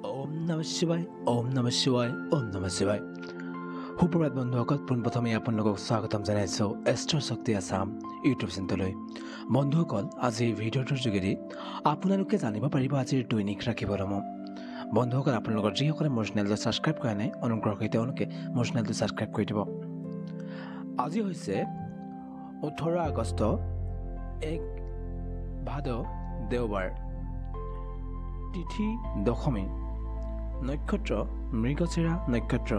ওম নমঃ শিৱায় ওম নমঃ শিৱায় ওম নমঃ শিৱায় সুপ্ৰভাত বন্ধুসকল পোনপ্ৰথমে আপোনালোকক স্বাগতম জনাইছোঁ এষ্ট্ৰ শক্তি আছাম ইউটিউব চেনেললৈ বন্ধুসকল আজিৰ ভিডিঅ'টোৰ যোগেদি আপোনালোকে জানিব পাৰিব আজিৰ দৈনিক ৰাশি ফলসমূহ বন্ধুসকল আপোনালোকৰ যিসকলে মোৰ চেনেলটো ছাবস্ক্ৰাইব কৰা নাই অনুগ্ৰহ কৰি তেওঁলোকে মোৰ চেনেলটো ছাবস্ক্ৰাইব কৰি দিব আজি হৈছে 18 আগষ্ট 1 ভাদ দেওবাৰ তিথি দশমী নক্ষত্ৰ মৃগশিৰা নক্ষত্ৰ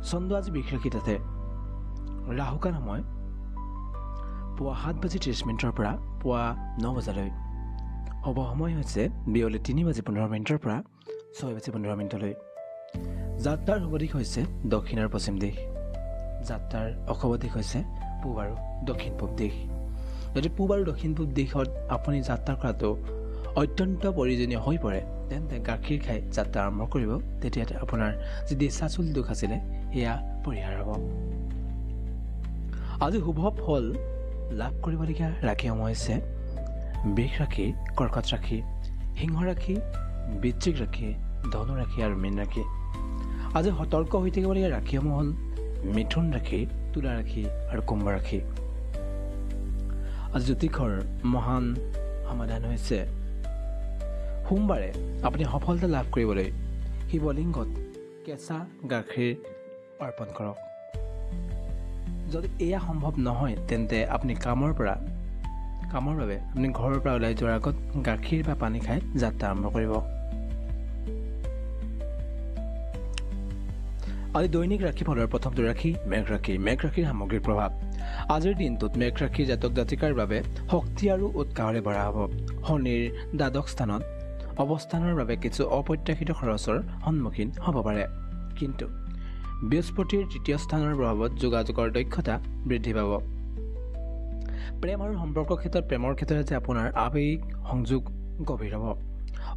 চন্দ্ৰ আজি বিশৰাশীত আছে ৰাহুকাল সময় পুৱা 7:30 পৰা পুৱা 9 বজালৈ হ'ব সময় হৈছে বিয়লি 3:15 পৰা 6:15 যাত্ৰাৰ শুভ দিশ হৈছে দক্ষিণ আৰু পশ্চিম দিশ যাত্ৰাৰ অশুভ দিশ হৈছে পূব আৰু দক্ষিণ পূব দিশ যদি পূব আৰু দক্ষিণ পূব দিশত আপুনি যাত্ৰা কৰাটো অত্যন্ত প্ৰয়োজনীয় হৈ পৰে তেন্তে গাখীৰ খাই যাত্ৰা আৰম্ভ কৰিব তেতিয়া আপোনাৰ যি দেশাচুল দুখ আছিলে সেয়া পৰিহাৰ হ'ব আজি শুভ ফল লাভ কৰিবলগীয়া ৰাশিসমূহ হৈছে বৃষ ৰাশি কৰ্কট ৰাশি সিংহ ৰাশি বৃশ্চিক ৰাশি ধনু ৰাশি আৰু মীন ৰাশি আজি সতৰ্ক হৈ থাকিবলগীয়া ৰাশিসমূহ হ'ল মিথুন ৰাশি তুলা ৰাশি আৰু কুম্ভ ৰাশি আজি জ্যোতিষৰ মহান সমাধান হৈছে সোমবাৰে আপুনি সফলতা লাভ কৰিবলৈ শিৱলিংগত কেঁচা গাখীৰ অৰ্পণ কৰক যদি এয়া সম্ভৱ নহয় তেন্তে আপুনি কামৰ বাবে আপুনি ঘৰৰ পৰা ওলাই যোৱাৰ আগত গাখীৰ বা পানী খাই যাত্ৰা আৰম্ভ কৰিব আজি দৈনিক ৰাশিফলৰ প্ৰথমটো ৰাশি মেঘ ৰাশিৰ সামগ্ৰিক প্ৰভাৱ আজিৰ দিনটোত মেঘ ৰাশিৰ জাতক জাতিকাৰ বাবে শক্তি আৰু উৎসাহৰে ভৰা হ'ব শনিৰ দ্বাদশ স্থানত অৱস্থানৰ বাবে কিছু অপ্ৰত্যাশিত খৰচৰ সন্মুখীন হ'ব পাৰে কিন্তু বৃহস্পতিৰ তৃতীয় স্থানৰ প্ৰভাৱত যোগাযোগৰ দক্ষতা বৃদ্ধি পাব প্ৰেম আৰু সম্পৰ্কৰ ক্ষেত্ৰত প্ৰেমৰ ক্ষেত্ৰত যে আপোনাৰ আৱেগিক সংযোগ গভীৰ হ'ব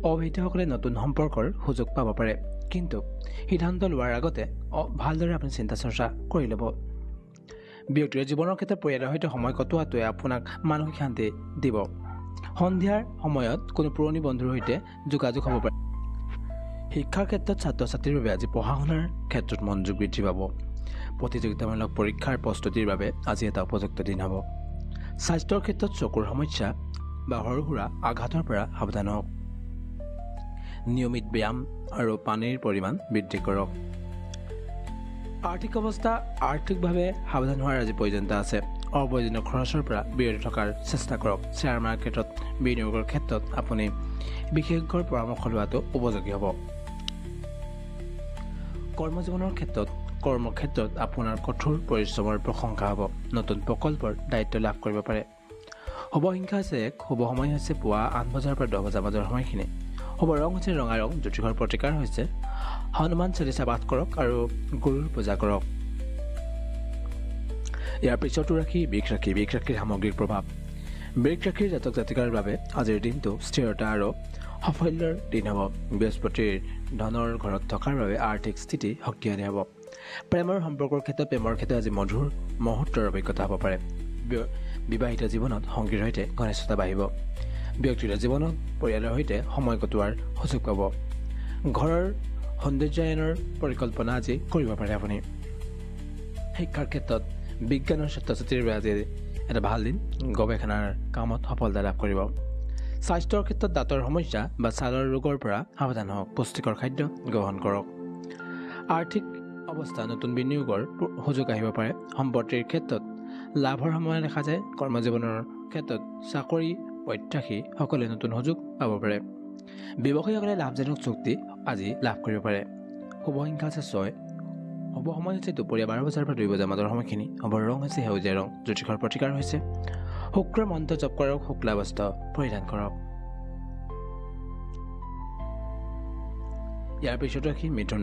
অবিবাহিতসকলে নতুন সম্পৰ্কৰ সুযোগ পাব পাৰে কিন্তু সিদ্ধান্ত লোৱাৰ আগতে ভালদৰে আপুনি চিন্তা চৰ্চা কৰি ল'ব ব্যক্তিৰ জীৱনৰ ক্ষেত্ৰত পৰিয়ালৰ সৈতে সময় কটোৱাটোৱে আপোনাক মানসিক শান্তি দিব সন্ধিয়াৰ সময়ত কোনো পুৰণি বন্ধুৰ সৈতে যোগাযোগ হ'ব পাৰে শিক্ষাৰ ক্ষেত্ৰত ছাত্ৰ ছাত্ৰীৰ বাবে আজি পঢ়া শুনাৰ ক্ষেত্ৰত মনোযোগ বৃদ্ধি পাব প্ৰতিযোগিতামূলক পৰীক্ষাৰ প্ৰস্তুতিৰ বাবে আজি এটা উপযুক্ত দিন হ'ব স্বাস্থ্যৰ ক্ষেত্ৰত চকুৰ সমস্যা বা সৰু সুৰা আঘাতৰ পৰা সাৱধান হওক নিয়মিত ব্যায়াম আৰু পানীৰ পৰিমাণ বৃদ্ধি কৰক আৰ্থিক অৱস্থা আৰ্থিকভাৱে সাৱধান হোৱাৰ আজি প্ৰয়োজনীয়তা আছে অপ্ৰয়োজনীয় খৰচৰ পৰা বিৰত থকাৰ চেষ্টা কৰক শ্বেয়াৰ মাৰ্কেটত বিনিয়োগৰ ক্ষেত্ৰত আপুনি বিশেষজ্ঞৰ পৰামৰ্শ লোৱাটো উপযোগী হ'ব কৰ্মক্ষেত্ৰত আপোনাৰ কঠোৰ পৰিশ্ৰমৰ প্ৰশংসা হ'ব নতুন প্ৰকল্পৰ দায়িত্ব লাভ কৰিব পাৰে শুভ সংখ্যা হৈছে শুভ সময় হৈছে পুৱা 8 বজাৰ পৰা 10 বজাৰ মাজৰ সময়খিনি শুভ ৰং হৈছে ৰঙা ৰং জ্যোতিষৰ প্ৰতিকাৰ হৈছে হনুমান চালিচা পাঠ কৰক আৰু গুৰুৰ পূজা কৰক ইয়াৰ পিছতো ৰাশি বৃষ ৰাশিৰ সামগ্ৰিক প্ৰভাৱ বৃষ ৰাশিৰ জাতক জাতিকাৰ বাবে আজিৰ দিনটো স্থিৰতা আৰু সাফল্যৰ দিন হ'ব বৃহস্পতিৰ ধনৰ ঘৰত থকাৰ বাবে আৰ্থিক স্থিতি শক্তিশালী হ'ব প্ৰেমৰ সম্পৰ্কৰ ক্ষেত্ৰত আজি মধুৰ মুহূৰ্তৰ অভিজ্ঞতা হ'ব পাৰে বিবাহিত জীৱনত সংগীৰ সৈতে ঘনিষ্ঠতা বাঢ়িব ব্যক্তিগত জীৱনত পৰিয়ালৰ সৈতে সময় কটোৱাৰ সুযোগ পাব ঘৰৰ সৌন্দৰ্যায়নৰ পৰিকল্পনা আজি কৰিব পাৰে আপুনি শিক্ষাৰ ক্ষেত্ৰত বিজ্ঞানৰ ছাত্ৰ ছাত্ৰীৰ বাবে আজি এটা ভাল দিন গৱেষণাৰ কামত সফলতা লাভ কৰিব স্বাস্থ্যৰ ক্ষেত্ৰত দাঁতৰ সমস্যা বা ছালৰ ৰোগৰ পৰা সাৱধান হওক পুষ্টিকৰ খাদ্য গ্ৰহণ কৰক আৰ্থিক অৱস্থা নতুন বিনিয়োগৰ সুযোগ আহিব পাৰে সম্পত্তিৰ ক্ষেত্ৰত লাভৰ সময় দেখা যায় কৰ্মজীৱনৰ ক্ষেত্ৰত চাকৰি প্ৰত্যাশী সকলে নতুন সুযোগ পাব পাৰে ব্যৱসায়ীসকলে লাভজনক চুক্তি আজি লাভ কৰিব পাৰে শুভ সংখ্যা হৈছে 6 শুভ সময় হৈছে দুপৰীয়া 12 বজাৰ পৰা 2 বজাৰ মাজৰ সময়খিনি শুভ ৰং হৈছে সেউজীয়া ৰং জ্যোতিষৰ প্ৰতিকাৰ হৈছে শুক্ৰ মন্ত্ৰ জপ কৰক শুক্লা বস্ত্ৰ পৰিধান কৰক ইয়াৰ পিছত ৰাশি মিথুন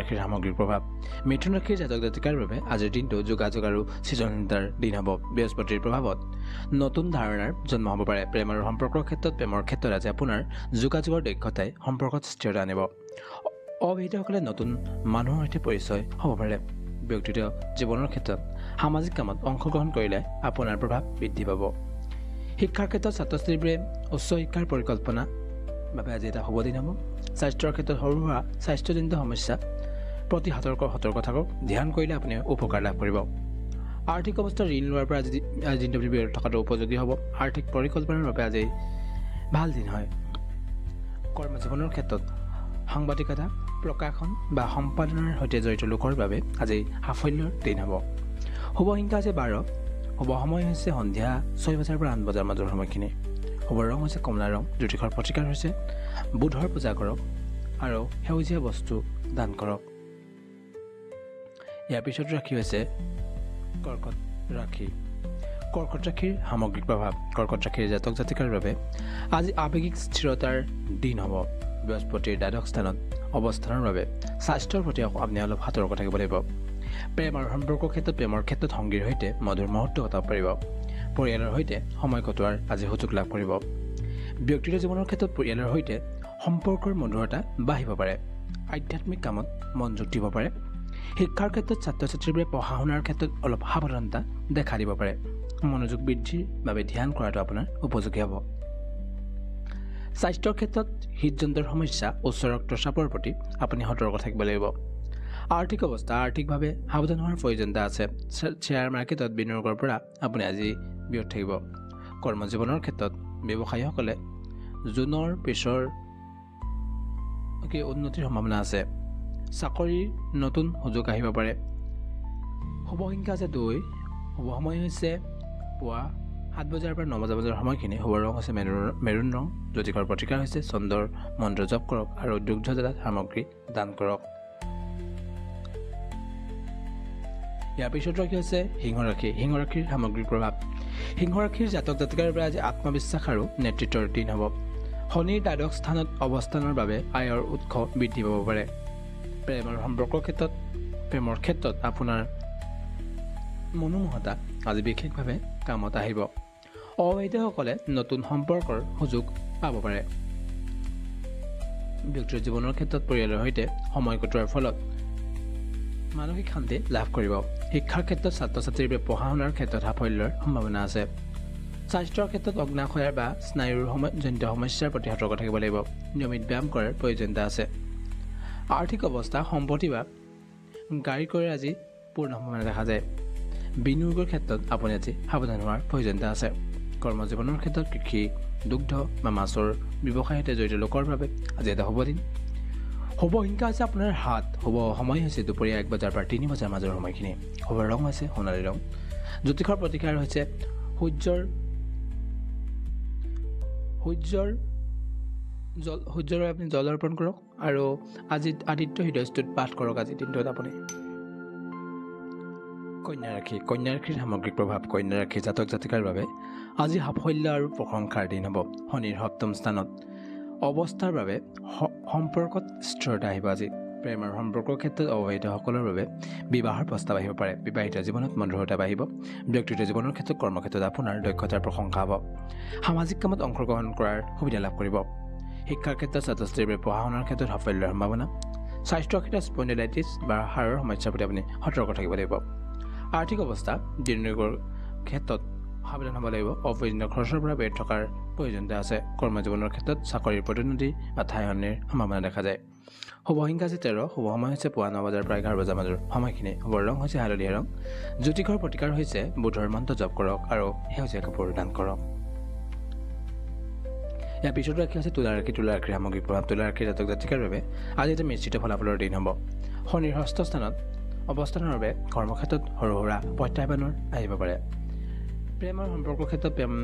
ৰাশিৰ সামগ্ৰিক প্ৰভাৱ মিথুন ৰাশিৰ জাতক জাতিকাৰ বাবে আজিৰ দিনটো যোগাযোগ আৰু সৃজনশীলতাৰ দিন হ'ব বৃহস্পতিৰ প্ৰভাৱত নতুন ধাৰণাৰ জন্ম হ'ব পাৰে প্ৰেম আৰু সম্পৰ্কৰ ক্ষেত্ৰত আজি আপোনাৰ যোগাযোগৰ দক্ষতাই সম্পৰ্কত স্থিৰতা আনিব অবিবাহিতসকলে নতুন মানুহৰ সৈতে পৰিচয় হ'ব পাৰে ব্যক্তিগত জীৱনৰ ক্ষেত্ৰত সামাজিক কামত অংশগ্ৰহণ কৰিলে আপোনাৰ প্ৰভাৱ বৃদ্ধি পাব শিক্ষাৰ ক্ষেত্ৰত ছাত্ৰ ছাত্ৰীবোৰে উচ্চ শিক্ষাৰ পৰিকল্পনা বাবে আজি এটা শুভ দিন হ'ব। স্বাস্থ্যৰ ক্ষেত্ৰত সৰু সুৰা স্বাস্থ্যজনিত সমস্যা প্ৰতি সতৰ্ক থাকক। ধ্যান কৰিলে আপুনি উপকাৰ লাভ কৰিব। আৰ্থিক অৱস্থা ঋণ লোৱাৰ পৰা আজি দিনটো আপুনি বিৰত থকাটো উপযোগী হ'ব। আৰ্থিক পৰিকল্পনাৰ বাবে আজি ভাল দিন হয়। কৰ্মজীৱনৰ ক্ষেত্ৰত সাংবাদিকতা, প্ৰকাশন বা সম্পাদনাৰ সৈতে জড়িত লোকৰ বাবে আজি সাফল্যৰ দিন হ'ব। শুভ সংখ্যা হৈছে 12। শুভ সময় হৈছে সন্ধিয়া 6 বজাৰ পৰা 8 বজাৰ মাজৰ সময়খিনি। শুভ ৰং হৈছে কমলা ৰং। জ্যোতিষৰ প্ৰতিকাৰ হৈছে বুধৰ পূজা কৰক আৰু সেউজীয়া বস্তু দান কৰক। ইয়াৰ পিছত ৰাশি হৈছে কৰ্কট ৰাশি। কৰ্কট ৰাশিৰ সামগ্ৰিক প্ৰভাৱ। কৰ্কট ৰাশিৰ জাতক জাতিকাৰ বাবে আজি আৱেগিক স্থিৰতাৰ দিন হ'ব। বৃহস্পতিৰ দ্বাদশ স্থানত অৱস্থানৰ বাবে স্বাস্থ্যৰ প্ৰতি আপুনি অলপ সতৰ্ক থাকিব লাগিব। প্ৰেম আৰু সম্পৰ্কৰ ক্ষেত্ৰত প্ৰেমৰ ক্ষেত্ৰত সংগীৰ সৈতে মধুৰ মুহূৰ্ত কটাব পাৰিব। পৰিয়ালৰ সৈতে সময় কটোৱাৰ আজি সুযোগ লাভ কৰিব। ব্যক্তিগত জীৱনৰ ক্ষেত্ৰত পৰিয়ালৰ সৈতে সম্পৰ্কৰ মধুৰতা বাঢ়িব পাৰে। আধ্যাত্মিক কামত মনোযোগ দিব পাৰে। শিক্ষাৰ ক্ষেত্ৰত ছাত্ৰ ছাত্ৰীৰ বাবে পঢ়া শুনাৰ ক্ষেত্ৰত অলপ সাৱধানতা দেখা দিব পাৰে। মনোযোগ বৃদ্ধিৰ বাবে ধ্যান কৰাটো আপোনাৰ উপযোগী হ'ব। স্বাস্থ্যৰ ক্ষেত্ৰত হৃদযন্ত্ৰৰ সমস্যা, উচ্চ ৰক্তচাপৰ প্ৰতি আপুনি সতৰ্ক থাকিব লাগিব। আৰ্থিক অৱস্থা আৰ্থিকভাৱে সাৱধান হোৱাৰ প্ৰয়োজনীয়তা আছে। শ্বেয়াৰ মাৰ্কেটত বিনিয়োগৰ পৰা আপুনি আজি বিৰত থাকিব। কৰ্মজীৱনৰ ক্ষেত্ৰত ব্যৱসায়ীসকলে জুনৰ পিছৰ উন্নতিৰ সম্ভাৱনা আছে। চাকৰিৰ নতুন সুযোগ আহিব পাৰে। শুভ সংখ্যা আছে 2। শুভ সময় হৈছে পুৱা 7 বজাৰ পৰা 9 বজাৰ মাজৰ সময়খিনি। শুভ ৰং হৈছে মেৰুণ ৰং। জ্যোতিষৰ প্ৰতিকাৰ হৈছে চন্দ্ৰৰ মন্ত্ৰ জপ কৰক আৰু দুগ্ধজাত সামগ্ৰী দান কৰক। ইয়াৰ পিছত ৰাশি হৈছে সিংহ ৰাশি। সিংহ ৰাশিৰ সামগ্ৰিক প্ৰভাৱ। সিংহ ৰাশিৰ জাতক জাতিকাৰ বাবে আজি আত্মবিশ্বাস আৰু নেতৃত্বৰ দিন হ'ব। শনিৰ দ্বাদশ স্থানত অৱস্থানৰ বাবে আয়ৰ উৎস বৃদ্ধি পাব পাৰে। প্ৰেম আৰু সম্পৰ্কৰ ক্ষেত্ৰত আপোনাৰ মনোমোহতা আজি বিশেষভাৱে কামত আহিব। অবৈধসকলে নতুন সম্পৰ্কৰ সুযোগ পাব পাৰে। ব্যক্তিগত জীৱনৰ ক্ষেত্ৰত পৰিয়ালৰ সৈতে সময় কটোৱাৰ ফলত মানসিক শান্তি লাভ কৰিব। শিক্ষাৰ ক্ষেত্ৰত ছাত্ৰ ছাত্ৰীৰ বাবে পঢ়া শুনাৰ ক্ষেত্ৰত সাফল্যৰ সম্ভাৱনা আছে। স্বাস্থ্যৰ ক্ষেত্ৰত অগ্নাশয়ৰ বা স্নায়ুৰ জনিত সমস্যাৰ প্ৰতি সতৰ্ক থাকিব লাগিব। নিয়মিত ব্যায়াম কৰাৰ প্ৰয়োজনীয়তা আছে। আৰ্থিক অৱস্থা সম্পত্তি বা গাড়ী ক্ৰয়ৰ আজি পূৰ্ণ সম্ভাৱনা দেখা যায়। বিনিয়োগৰ ক্ষেত্ৰত আপুনি আজি সাৱধান হোৱাৰ প্ৰয়োজনীয়তা আছে। কৰ্মজীৱনৰ ক্ষেত্ৰত কৃষি, দুগ্ধ বা মাছৰ ব্যৱসায়ৰ সৈতে জড়িত লোকৰ বাবে আজি এটা শুভ দিন। শুভ সংখ্যা হৈছে আপোনাৰ 7। শুভ সময় হৈছে দুপৰীয়া 1 বজাৰ পৰা 3 বজাৰ মাজৰ সময়খিনি। শুভ ৰং হৈছে সোণালী ৰং। জ্যোতিষৰ প্ৰতিকাৰ হৈছে সূৰ্যৰ আপুনি জল অৰ্পণ কৰক আৰু আজি আদিত্য হৃদয়স্তুত পাঠ কৰক। আজি দিনটোত আপুনি কন্যা ৰাশি। কন্যা ৰাশিৰ সামগ্ৰিক প্ৰভাৱ। কন্যা ৰাশিৰ জাতক জাতিকাৰ বাবে আজি সাফল্য আৰু প্ৰশংসাৰ দিন হ'ব। শনিৰ 7ম স্থানত অৱস্থাৰ বাবে সম্পৰ্কত স্থিৰতা আহিব। আজি প্ৰেম আৰু সম্পৰ্কৰ ক্ষেত্ৰত অবিবাহিতসকলৰ বাবে বিবাহৰ প্ৰস্তাৱ আহিব পাৰে। বিবাহিত জীৱনত মধুৰতা বাঢ়িব। ব্যক্তিগত জীৱনৰ ক্ষেত্ৰত কৰ্মক্ষেত্ৰত আপোনাৰ দক্ষতাৰ প্ৰশংসা হ'ব। সামাজিক কামত অংশগ্ৰহণ কৰাৰ সুবিধা লাভ কৰিব। শিক্ষাৰ ক্ষেত্ৰত ছাত্ৰ ছাত্ৰীৰ বাবে পঢ়া শুনাৰ ক্ষেত্ৰত সাফল্যৰ সম্ভাৱনা। স্বাস্থ্যৰ ক্ষেত্ৰত স্পণ্ডিলাইটিছ বা হাড়ৰ সমস্যাৰ প্ৰতি আপুনি সতৰ্ক থাকিব লাগিব। আৰ্থিক অৱস্থা বিনিয়োগৰ ক্ষেত্ৰত সাৱধান হ'ব লাগিব। অপ্ৰয়োজনীয় খৰচৰ পৰা বিৰত থকাৰ প্ৰয়োজনীয়তা আছে। কৰ্মজীৱনৰ ক্ষেত্ৰত চাকৰিৰ পদোন্নতি বা ঠাই সলনিৰ সম্ভাৱনা দেখা যায়। শুভ সংখ্যা হৈছে 13। শুভ সময় হৈছে পুৱা 9 বজাৰ পৰা 11 বজাৰ মাজৰ সময়খিনি। শুভ ৰং হৈছে হালধীয়া ৰং। জ্যোতিষৰ প্ৰতিকাৰ হৈছে বুধৰ মন্ত্ৰ জপ কৰক আৰু সেউজীয়া কাপোৰ দান কৰক। ইয়াৰ পিছত ৰাশি আছে তুলা ৰাশি। তুলা ৰাশিৰ সামগ্ৰিক প্ৰভাৱ। তুলা ৰাশিৰ জাতক জাতিকাৰ বাবে আজি এটা মিশ্ৰিত ফলাফলৰ দিন হ'ব। শনিৰ 6ষ্ঠ স্থানত অৱস্থানৰ বাবে কৰ্মক্ষেত্ৰত সৰু সুৰা প্ৰত্যাহ্বানৰ আহিব পাৰে। প্ৰেম আৰু সম্পৰ্কৰ ক্ষেত্ৰত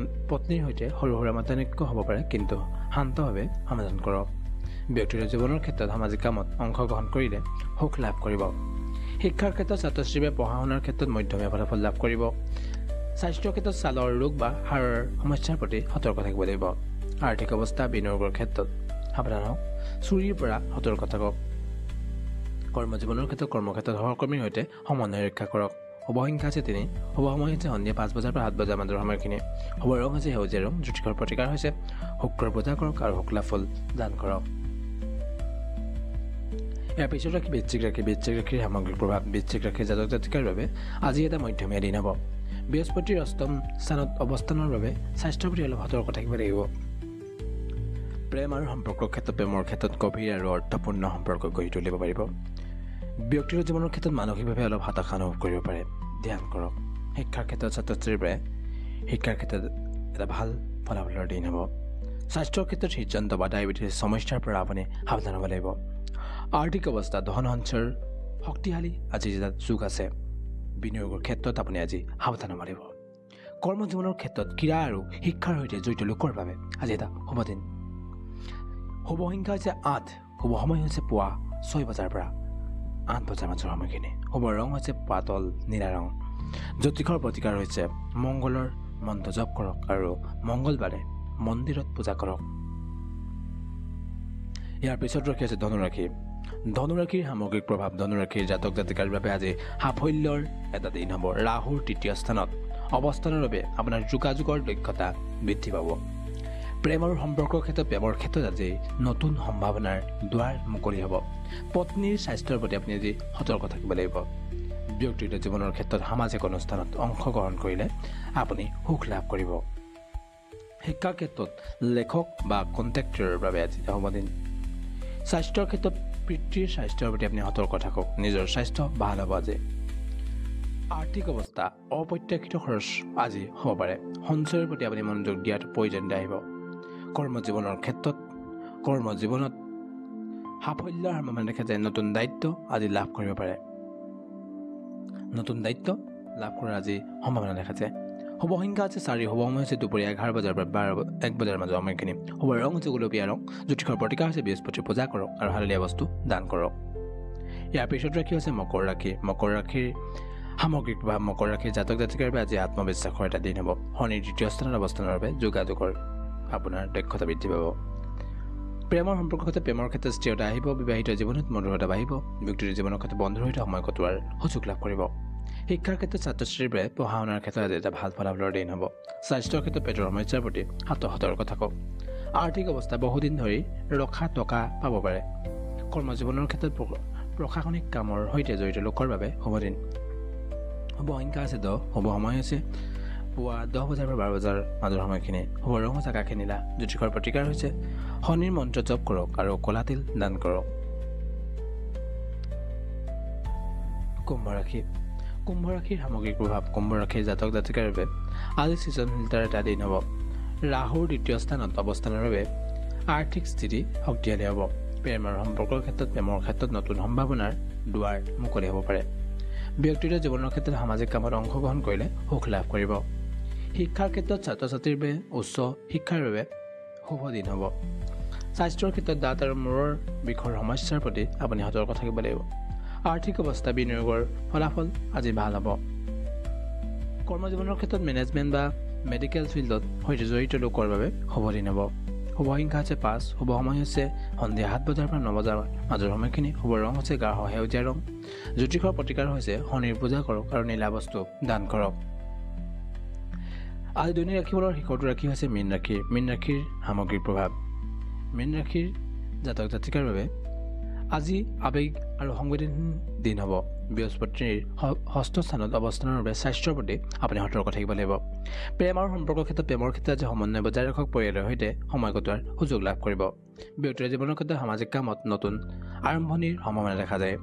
পত্নীৰ সৈতে সৰু সুৰা মতানৈক্য হ'ব পাৰে, কিন্তু শান্তভাৱে সমাধান কৰক। ব্যক্তিগত জীৱনৰ ক্ষেত্ৰত সামাজিক কামত অংশগ্ৰহণ কৰিলে সুখ লাভ কৰিব। শিক্ষাৰ ক্ষেত্ৰত ছাত্ৰ ছাত্ৰীৰ বাবে পঢ়া শুনাৰ ক্ষেত্ৰত মধ্যমীয়া ফলাফল লাভ কৰিব। স্বাস্থ্যৰ ক্ষেত্ৰত ছালৰ ৰোগ বা হাড়ৰ সমস্যাৰ প্ৰতি সতৰ্ক থাকিব লাগিব। আৰ্থিক অৱস্থা বিনিয়োগৰ ক্ষেত্ৰত সাৱধান হওক। চুৰিৰ পৰা সতৰ্ক থাকক। কৰ্মজীৱনৰ ক্ষেত্ৰত কৰ্মক্ষেত্ৰত সহকৰ্মীৰ সৈতে সমন্বয় ৰক্ষা কৰক। শুভ সংখ্যা আছে 3। শুভ সময় হৈছে সন্ধিয়া 5 বজাৰ পৰা 7 বজাৰ মাজৰ সময়খিনি। শুভ ৰং হৈছে সেউজীয়া ৰং। জ্যোতিষৰ প্ৰতিকাৰ হৈছে শুক্ৰৰ পূজা কৰক আৰু শুক্লা ফুল দান কৰক। ইয়াৰ পিছত ৰাশি বৃশ্চিক ৰাশি। বৃশ্চিক ৰাশিৰ সামগ্ৰিক প্ৰভাৱ। বৃশ্চিক ৰাশিৰ জাতক জাতিকাৰ বাবে আজি এটা মধ্যমীয়া দিন হ'ব। বৃহস্পতিৰ 8ম স্থানত অৱস্থানৰ বাবে স্বাস্থ্যৰ প্ৰতি অলপ সতৰ্ক থাকিব লাগিব। প্ৰেম আৰু সম্পৰ্কৰ ক্ষেত্ৰত প্ৰেমৰ ক্ষেত্ৰত গভীৰ আৰু অৰ্থপূৰ্ণ সম্পৰ্ক গঢ়ি তুলিব পাৰিব। ব্যক্তিগত জীৱনৰ ক্ষেত্ৰত মানসিকভাৱে অলপ হতাশা অনুভৱ কৰিব পাৰে। ধ্যান কৰক। শিক্ষাৰ ক্ষেত্ৰত ছাত্ৰ ছাত্ৰীৰ বাবে শিক্ষাৰ ক্ষেত্ৰত এটা ভাল ফলাফলৰ দিন হ'ব। স্বাস্থ্যৰ ক্ষেত্ৰত হৃদযন্ত্ৰ বা ডায়েবেটিছ সমস্যাৰ পৰা আপুনি সাৱধান হ'ব লাগিব। আৰ্থিক অৱস্থা ধন সঞ্চয়ৰ শক্তিশালী আজি এটা যুগ আছে। বিনিয়োগৰ ক্ষেত্ৰত আপুনি আজি সাৱধান হ'ব লাগিব। কৰ্মজীৱনৰ ক্ষেত্ৰত ক্ৰীড়া আৰু শিক্ষাৰ সৈতে জড়িত লোকৰ বাবে আজি এটা শুভ দিন। শুভ সংখ্যা হৈছে 8। শুভ সময় হৈছে পুৱা 6 বজাৰ পৰা 8 বজাৰ মাজৰ সময়খিনি। শুভ ৰং হৈছে পাতল নীলা ৰং। জ্যোতিষৰ প্ৰতিকাৰ হৈছে মংগলৰ মন্ত্ৰ জপ কৰক আৰু মংগলবাৰে মন্দিৰত পূজা কৰক। ইয়াৰ পিছত ৰাশি আছে ধনুৰাশি। ধনুৰাশিৰ সামগ্ৰিক প্ৰভাৱ ধনুৰাশিৰ জাতক জাতিকাৰ বাবে আজি সাফল্যৰ এটা দিন হ'ব। ৰাহুৰ 3য় স্থানত অৱস্থানৰ বাবে আপোনাৰ যোগাযোগৰ দক্ষতা বৃদ্ধি পাব। প্ৰেম আৰু সম্পৰ্কৰ ক্ষেত্ৰত প্ৰেমৰ ক্ষেত্ৰত আজি নতুন সম্ভাৱনাৰ দুৱাৰ মুকলি হ'ব। পত্নীৰ স্বাস্থ্যৰ প্ৰতি আপুনি আজি সতৰ্ক থাকিব লাগিব। ব্যক্তিগত জীৱনৰ ক্ষেত্ৰত সামাজিক অনুষ্ঠানত অংশগ্ৰহণ কৰিলে আপুনি সুখ লাভ কৰিব। শিক্ষাৰ ক্ষেত্ৰত লেখক বা কণ্টেক্টৰৰ বাবে আজি হ'ব দিন। স্বাস্থ্যৰ ক্ষেত্ৰত পিতৃৰ স্বাস্থ্যৰ প্ৰতি আপুনি সতৰ্ক থাকক। নিজৰ স্বাস্থ্য ভাল হ'ব আজি। আৰ্থিক অৱস্থা অপ্ৰত্যাশিত খৰচ আজি হ'ব পাৰে। সঞ্চয়ৰ প্ৰতি আপুনি মনোযোগ দিয়াটো প্ৰয়োজনীয় আহিব। কৰ্মজীৱনত সাফল্যৰ সম্ভাৱনা দেখা যায়। নতুন দায়িত্ব আজি লাভ কৰিব পাৰে। নতুন দায়িত্ব লাভ কৰাৰ আজি সম্ভাৱনা দেখা যায়। শুভ সংখ্যা আছে 4। শুভ সময় হৈছে দুপৰীয়া 11 বজাৰ পৰা 1 বজাৰ মাজৰ সময়খিনি। শুভ ৰং হৈছে গোলপীয়া ৰং। জ্যোতিষৰ প্ৰতিকাৰ হৈছে বৃহস্পতিৰ পূজা কৰক আৰু হালধীয়া বস্তু দান কৰক। ইয়াৰ পিছত ৰাশি হৈছে মকৰ ৰাশি। মকৰ ৰাশিৰ সামগ্ৰিক প্ৰভাৱ মকৰ ৰাশিৰ জাতক জাতিকাৰ বাবে আজি আত্মবিশ্বাসৰ এটা দিন হ'ব। শনিৰ 3য় স্থানত অৱস্থানৰ বাবে যোগাযোগৰ আপোনাৰ দক্ষতা বৃদ্ধি পাব। প্ৰেমৰ সম্পৰ্কৰ ক্ষেত্ৰত প্ৰেমৰ ক্ষেত্ৰত স্থিৰতা আহিব। বিবাহিত জীৱনত মধুৰতা বাঢ়িব। ব্যক্তিগত জীৱনৰ ক্ষেত্ৰত বন্ধুৰ সৈতে সময় কটোৱাৰ সুযোগ লাভ কৰিব। শিক্ষাৰ ক্ষেত্ৰত ছাত্ৰ ছাত্ৰীৰ বাবে পঢ়া শুনাৰ ক্ষেত্ৰত আজি এটা ভাল ফলাফলৰ দিন হ'ব। স্বাস্থ্যৰ ক্ষেত্ৰত পেটৰ সমস্যাৰ প্ৰতি সতৰ্ক থাকক। আৰ্থিক অৱস্থা বহুদিন ধৰি ৰখা টকা পাব পাৰে। কৰ্মজীৱনৰ ক্ষেত্ৰত প্ৰশাসনিক কামৰ সৈতে জড়িত লোকৰ বাবে শুভ দিন। শুভ সংখ্যা আছে 10। শুভ সময় হৈছে পুৱা 10 বজাৰ পৰা 12 বজাৰ মাজৰ সময়খিনি। শুভ ৰং হৈছে আকাশী নীলা। জ্যোতিষৰ প্ৰতিকাৰ হৈছে শনিৰ মন্ত্ৰ জপ কৰক আৰু ক'লা তিল দান কৰক। কুম্ভ ৰাশি। কুম্ভ ৰাশিৰ সামগ্ৰিক প্ৰভাৱ কুম্ভ ৰাশিৰ জাতক জাতিকাৰ বাবে আজি সৃজনশীলতাৰ এটা দিন হ'ব। ৰাহুৰ 2য় স্থানত অৱস্থানৰ বাবে আৰ্থিক স্থিতি শক্তিশালী হ'ব। প্ৰেম আৰু সম্পৰ্কৰ ক্ষেত্ৰত প্ৰেমৰ ক্ষেত্ৰত নতুন সম্ভাৱনাৰ দুৱাৰ মুকলি হ'ব পাৰে। ব্যক্তিগত জীৱনৰ ক্ষেত্ৰত সামাজিক কামত অংশগ্ৰহণ কৰিলে সুখ লাভ কৰিব। শিক্ষাৰ ক্ষেত্ৰত ছাত্ৰ ছাত্ৰীৰ বাবে উচ্চ শিক্ষাৰ বাবে শুভ দিন হ'ব। স্বাস্থ্যৰ ক্ষেত্ৰত দাঁত আৰু মূৰৰ বিষৰ সমস্যাৰ প্ৰতি আপুনি সতৰ্ক থাকিব লাগিব। আৰ্থিক অৱস্থা বিনিয়োগৰ ফলাফল আজি ভাল হ'ব। কৰ্মজীৱনৰ ক্ষেত্ৰত মেনেজমেণ্ট বা মেডিকেল ফিল্ডত সৈতে জড়িত লোকৰ বাবে শুভ দিন হ'ব। শুভ সংখ্যা হৈছে 5। শুভ সময় হৈছে সন্ধিয়া 7 বজাৰ পৰা 9 বজাৰ মাজৰ সময়খিনি। শুভ ৰং হৈছে গাঢ় সেউজীয়া ৰং। জ্যোতিষৰ প্ৰতিকাৰ হৈছে শনিৰ পূজা কৰক আৰু নীলা বস্তু দান কৰক। আজি দৈনিক ৰাশিফলৰ শেষৰটো ৰাশি হৈছে মীন ৰাশি। মীন ৰাশিৰ সামগ্ৰিক প্ৰভাৱ মীন ৰাশিৰ জাতক জাতিকাৰ বাবে আজি আৱেগ আৰু সংবেদনশীল দিন হ'ব। বৃহস্পতিৰ 6ষ্ঠ স্থানত অৱস্থানৰ বাবে স্বাস্থ্যৰ প্ৰতি আপুনি সতৰ্ক থাকিব লাগিব। প্ৰেম আৰু সম্পৰ্কৰ ক্ষেত্ৰত প্ৰেমৰ ক্ষেত্ৰত আজি সমন্বয় বজাই ৰাখক। পৰিয়ালৰ সৈতে সময় কটোৱাৰ সুযোগ লাভ কৰিব। ব্যক্তিগত জীৱনৰ ক্ষেত্ৰত সামাজিক কামত নতুন আৰম্ভণিৰ সম্ভাৱনা দেখা যায়।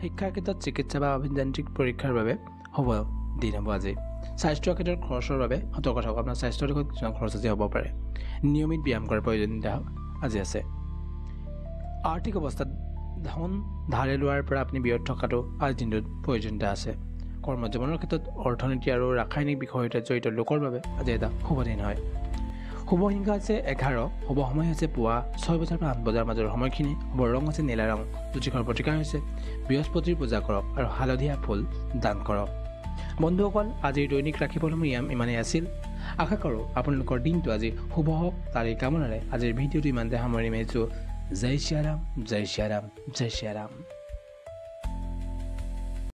শিক্ষাৰ ক্ষেত্ৰত চিকিৎসা বা অভিযান্ত্ৰিক পৰীক্ষাৰ বাবে শুভ দিন হ'ব আজি। স্বাস্থ্যৰ ক্ষেত্ৰত খৰচৰ বাবে সতৰ্ক থাকক। আপোনাৰ স্বাস্থ্যৰ দিশত কিছুমান খৰচ আজি হ'ব পাৰে। নিয়মিত ব্যায়াম কৰাৰ প্ৰয়োজনীয়তা আজি আছে। আৰ্থিক অৱস্থাত ধন ধাৰে লোৱাৰ পৰা আপুনি বিৰত থকাটো আজিৰ দিনটোত প্ৰয়োজনীয়তা আছে। কৰ্মজীৱনৰ ক্ষেত্ৰত অৰ্থনীতি আৰু ৰাসায়নিক বিষয়ৰ সৈতে জড়িত লোকৰ বাবে আজি এটা শুভ দিন হয়। শুভ সংখ্যা হৈছে 11। শুভ সময় হৈছে পুৱা 6 বজাৰ পৰা 8 বজাৰ মাজৰ সময়খিনি। শুভ ৰং হৈছে নীলা ৰং। জ্যোতিষৰ প্ৰতিকাৰ হৈছে বৃহস্পতিৰ পূজা কৰক আৰু হালধীয়া ফুল দান কৰক। বন্ধুসকল, আজিৰ দৈনিক ৰাশিফলসমূহ ইমানেই আছিল। আশা কৰোঁ আপোনালোকৰ দিনটো আজি শুভ হওক। তাৰে কামনাৰে আজিৰ ভিডিঅ'টো ইমানতে সামৰণি মাৰিছোঁ। জয় শ্ৰী ৰাম, জয় শ্ৰী ৰাম, জয় শ্ৰী ৰাম।